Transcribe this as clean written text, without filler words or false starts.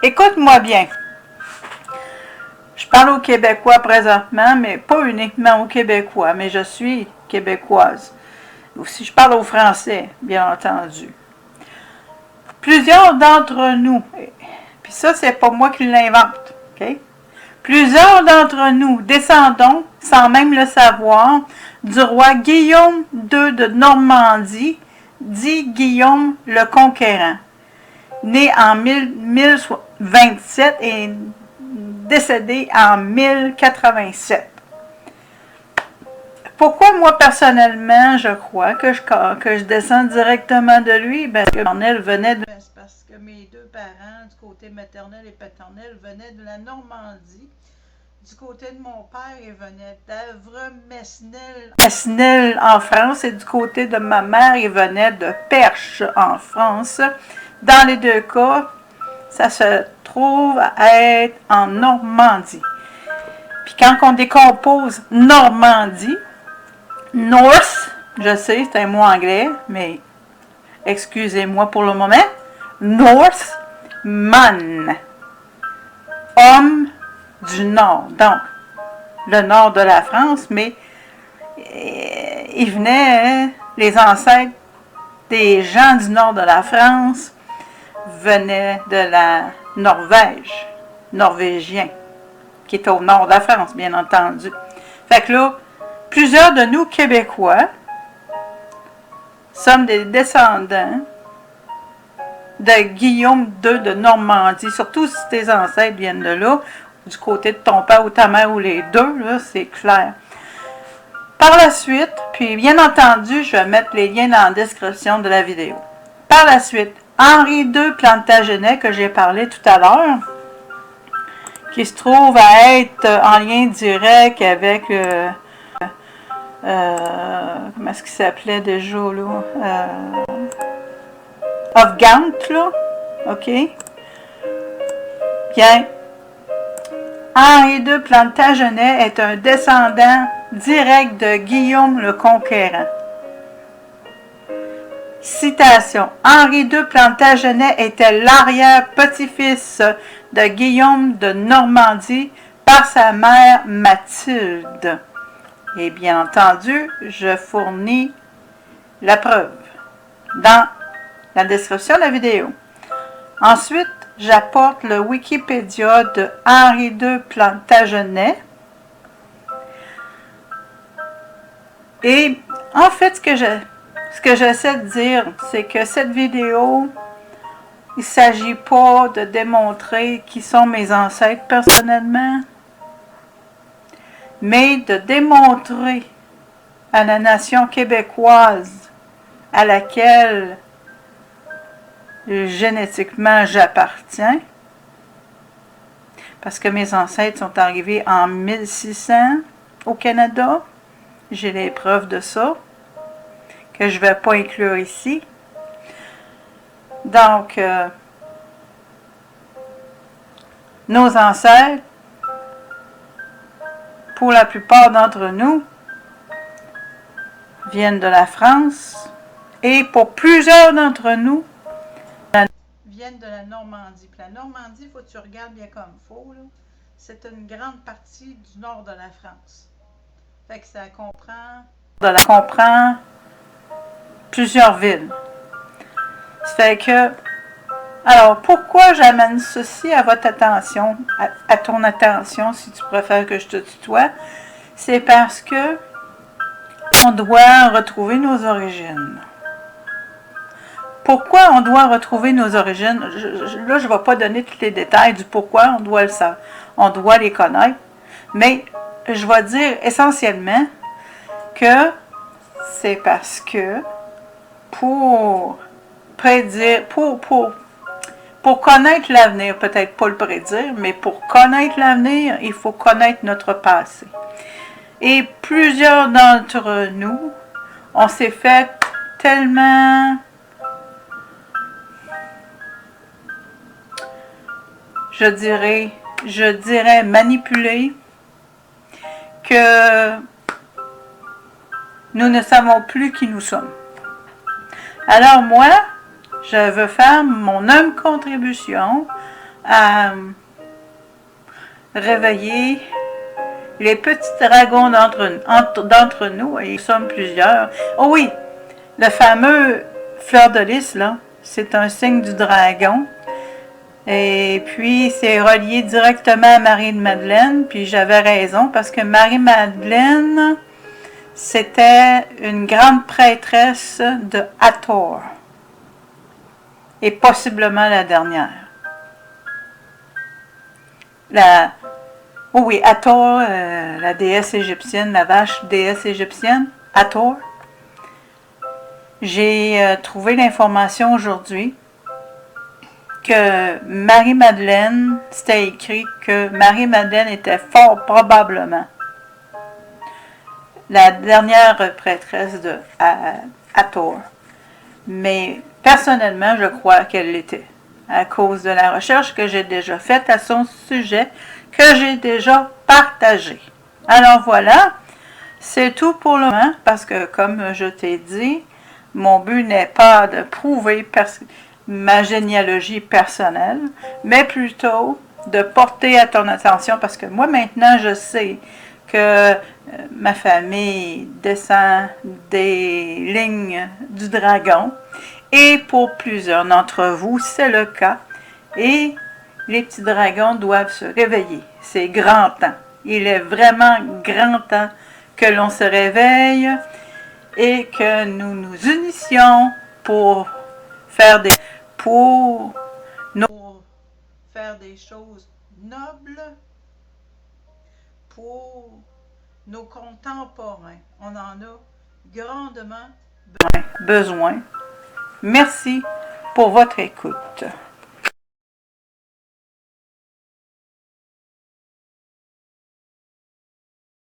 Écoute-moi bien. Je parle aux Québécois présentement, mais pas uniquement aux Québécois, mais je suis québécoise. Aussi, je parle aux Français, bien entendu. Plusieurs d'entre nous, puis ça, c'est pas moi qui l'invente, OK? Plusieurs d'entre nous descendons, sans même le savoir, du roi Guillaume II de Normandie, dit Guillaume le Conquérant, né en 1027 et décédé en 1087. Pourquoi moi personnellement je crois que je descends directement de lui? Ben, parce que maternelle venait de... Parce que mes deux parents, du côté maternel et paternel, venaient de la Normandie. Du côté de mon père, il venait d'Avre-Mesnil en France, et du côté de ma mère, il venait de Perche en France. Dans les deux cas, ça se trouve à être en Normandie. Puis quand on décompose Normandie, North, je sais, c'est un mot anglais, mais excusez-moi pour le moment, Northman, homme du nord, donc le nord de la France, mais il venait, les ancêtres des gens du nord de la France venaient de la Norvège, norvégien, qui est au nord de la France, bien entendu. Fait que là, plusieurs de nous, Québécois, sommes des descendants de Guillaume II de Normandie, surtout si tes ancêtres viennent de là, du côté de ton père ou ta mère, ou les deux, là, c'est clair. Par la suite, puis bien entendu, je vais mettre les liens dans la description de la vidéo. Par la suite, Henri II Plantagenet, que j'ai parlé tout à l'heure, qui se trouve à être en lien direct avec... comment est-ce qu'il s'appelait déjà, là? Afghant, là. OK? Bien. Henri II Plantagenet est un descendant direct de Guillaume le Conquérant. Citation. Henri II Plantagenet était l'arrière-petit-fils de Guillaume de Normandie par sa mère Mathilde. Et bien entendu, je fournis la preuve dans la description de la vidéo. Ensuite, j'apporte le Wikipédia de Henri II Plantagenet. Et en fait, ce que j'essaie de dire, c'est que cette vidéo, il ne s'agit pas de démontrer qui sont mes ancêtres personnellement, mais de démontrer à la nation québécoise à laquelle génétiquement j'appartiens, parce que mes ancêtres sont arrivés en 1600 au Canada, j'ai les preuves de ça, que je ne vais pas inclure ici. Donc, nos ancêtres, pour la plupart d'entre nous, viennent de la France, et pour plusieurs d'entre nous, viennent de la Normandie. Puis la Normandie, il faut que tu regardes bien comme il faut, c'est une grande partie du nord de la France. Fait que ça comprend plusieurs villes. Ça fait que, alors pourquoi j'amène ceci à votre attention, à ton attention, si tu préfères que je te tutoie, c'est parce que on doit retrouver nos origines. Pourquoi on doit retrouver nos origines? Là, je ne vais pas donner tous les détails du pourquoi on doit le savoir. On doit les connaître. Mais je vais dire essentiellement que c'est parce que pour prédire, pour connaître l'avenir, peut-être pas le prédire, mais pour connaître l'avenir, il faut connaître notre passé. Et plusieurs d'entre nous, on s'est fait tellement... je dirais manipuler, que nous ne savons plus qui nous sommes. Alors moi, je veux faire mon humble contribution à réveiller les petits dragons d'entre nous, et nous sommes plusieurs. Oh oui, le fameux fleur de lys, là, c'est un signe du dragon. Et puis, c'est relié directement à Marie-Madeleine, puis j'avais raison, parce que Marie-Madeleine, c'était une grande prêtresse de Hathor, et possiblement la dernière. Oh oui, Hathor, la déesse égyptienne, la vache déesse égyptienne, Hathor. J'ai trouvé l'information aujourd'hui que Marie-Madeleine, c'était écrit que Marie-Madeleine était fort probablement la dernière prêtresse de Hathor. Mais personnellement, je crois qu'elle l'était, à cause de la recherche que j'ai déjà faite à son sujet, que j'ai déjà partagée. Alors voilà, c'est tout pour le moment, parce que comme je t'ai dit, mon but n'est pas de prouver ma généalogie personnelle, mais plutôt de porter à ton attention, parce que moi maintenant je sais que ma famille descend des lignes du dragon, et pour plusieurs d'entre vous, c'est le cas, et les petits dragons doivent se réveiller. C'est grand temps. Il est vraiment grand temps que l'on se réveille et que nous nous unissions pour faire des choses nobles pour nos contemporains. On en a grandement besoin. Merci pour votre écoute.